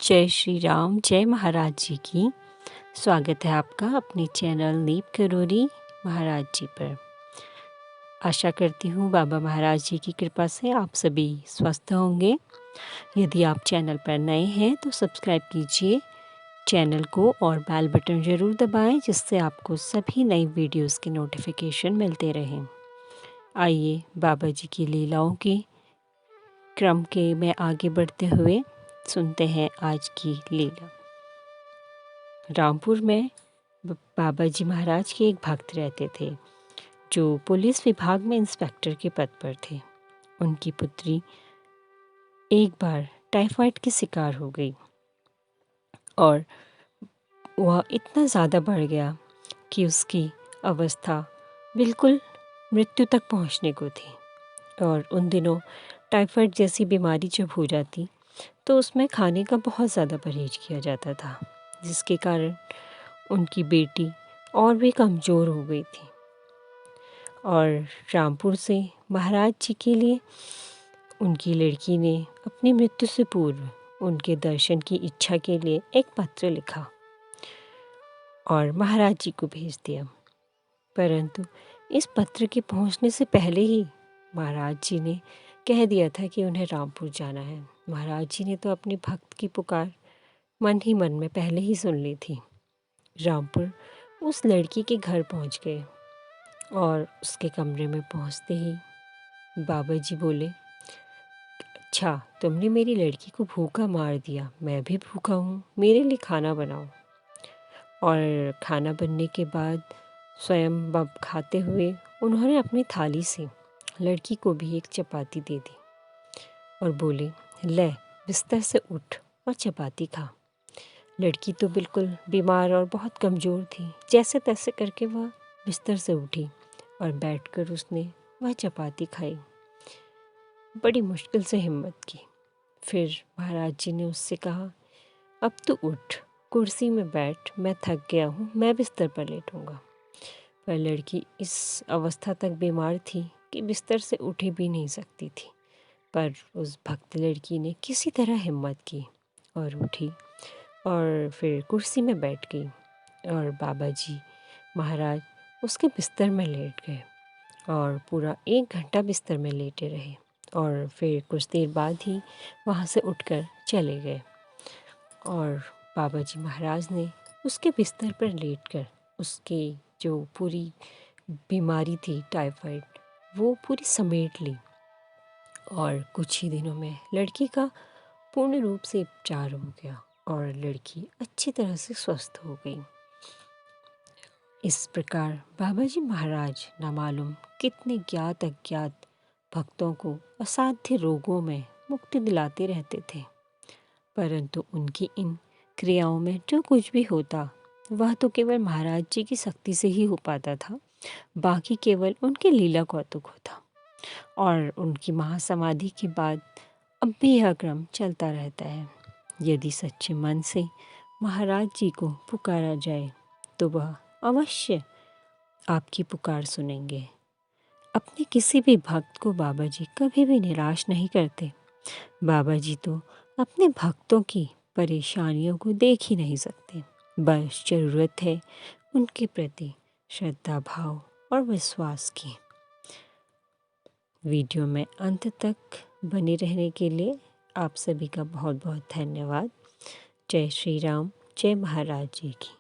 जय श्री राम, जय महाराज जी की। स्वागत है आपका अपने चैनल नीप करोरी महाराज जी पर। आशा करती हूँ बाबा महाराज जी की कृपा से आप सभी स्वस्थ होंगे। यदि आप चैनल पर नए हैं तो सब्सक्राइब कीजिए चैनल को और बेल बटन ज़रूर दबाएं, जिससे आपको सभी नई वीडियोस के नोटिफिकेशन मिलते रहें। आइए बाबा जी की लीलाओं के क्रम के में आगे बढ़ते हुए सुनते हैं आज की लीला। रामपुर में बाबा जी महाराज के एक भक्त रहते थे जो पुलिस विभाग में इंस्पेक्टर के पद पर थे। उनकी पुत्री एक बार टाइफाइड की शिकार हो गई और वह इतना ज़्यादा बढ़ गया कि उसकी अवस्था बिल्कुल मृत्यु तक पहुंचने को थी। और उन दिनों टाइफाइड जैसी बीमारी जब हो जाती तो उसमें खाने का बहुत ज़्यादा परहेज किया जाता था, जिसके कारण उनकी बेटी और भी कमज़ोर हो गई थी। और रामपुर से महाराज जी के लिए उनकी लड़की ने अपनी मृत्यु से पूर्व उनके दर्शन की इच्छा के लिए एक पत्र लिखा और महाराज जी को भेज दिया। परंतु इस पत्र के पहुंचने से पहले ही महाराज जी ने कह दिया था कि उन्हें रामपुर जाना है। महाराज जी ने तो अपनी भक्त की पुकार मन ही मन में पहले ही सुन ली थी। रामपुर उस लड़की के घर पहुंच गए और उसके कमरे में पहुंचते ही बाबा जी बोले, अच्छा तुमने मेरी लड़की को भूखा मार दिया, मैं भी भूखा हूँ, मेरे लिए खाना बनाओ। और खाना बनने के बाद स्वयं बब खाते हुए उन्होंने अपनी थाली से लड़की को भी एक चपाती दे दी और बोले, ले बिस्तर से उठ और चपाती खा। लड़की तो बिल्कुल बीमार और बहुत कमज़ोर थी। जैसे तैसे करके वह बिस्तर से उठी और बैठकर उसने वह चपाती खाई। बड़ी मुश्किल से हिम्मत की। फिर महाराज जी ने उससे कहा, अब तू उठ, कुर्सी में बैठ, मैं थक गया हूँ, मैं बिस्तर पर लेटूँगा। पर लड़की इस अवस्था तक बीमार थी कि बिस्तर से उठी भी नहीं सकती थी। पर उस भक्त लड़की ने किसी तरह हिम्मत की और उठी और फिर कुर्सी में बैठ गई और बाबा जी महाराज उसके बिस्तर में लेट गए और पूरा 1 घंटा बिस्तर में लेटे रहे और फिर कुछ देर बाद ही वहाँ से उठकर चले गए। और बाबा जी महाराज ने उसके बिस्तर पर लेटकर उसकी जो पूरी बीमारी थी टाइफाइड, वो पूरी समेट ली और कुछ ही दिनों में लड़की का पूर्ण रूप से उपचार हो गया और लड़की अच्छी तरह से स्वस्थ हो गई। इस प्रकार बाबा जी महाराज न मालूम कितने ज्ञात अज्ञात भक्तों को असाध्य रोगों में मुक्ति दिलाते रहते थे। परंतु उनकी इन क्रियाओं में जो कुछ भी होता वह तो केवल महाराज जी की शक्ति से ही हो पाता था, बाकी केवल उनके लीला कौतुक होता। और उनकी महासमाधि के बाद अब भी यह क्रम चलता रहता है। यदि सच्चे मन से महाराज जी को पुकारा जाए तो वह अवश्य आपकी पुकार सुनेंगे। अपने किसी भी भक्त को बाबा जी कभी भी निराश नहीं करते। बाबा जी तो अपने भक्तों की परेशानियों को देख ही नहीं सकते। बस ज़रूरत है उनके प्रति श्रद्धा भाव और विश्वास की। वीडियो में अंत तक बने रहने के लिए आप सभी का बहुत बहुत धन्यवाद। जय श्री राम, जय महाराज जी की।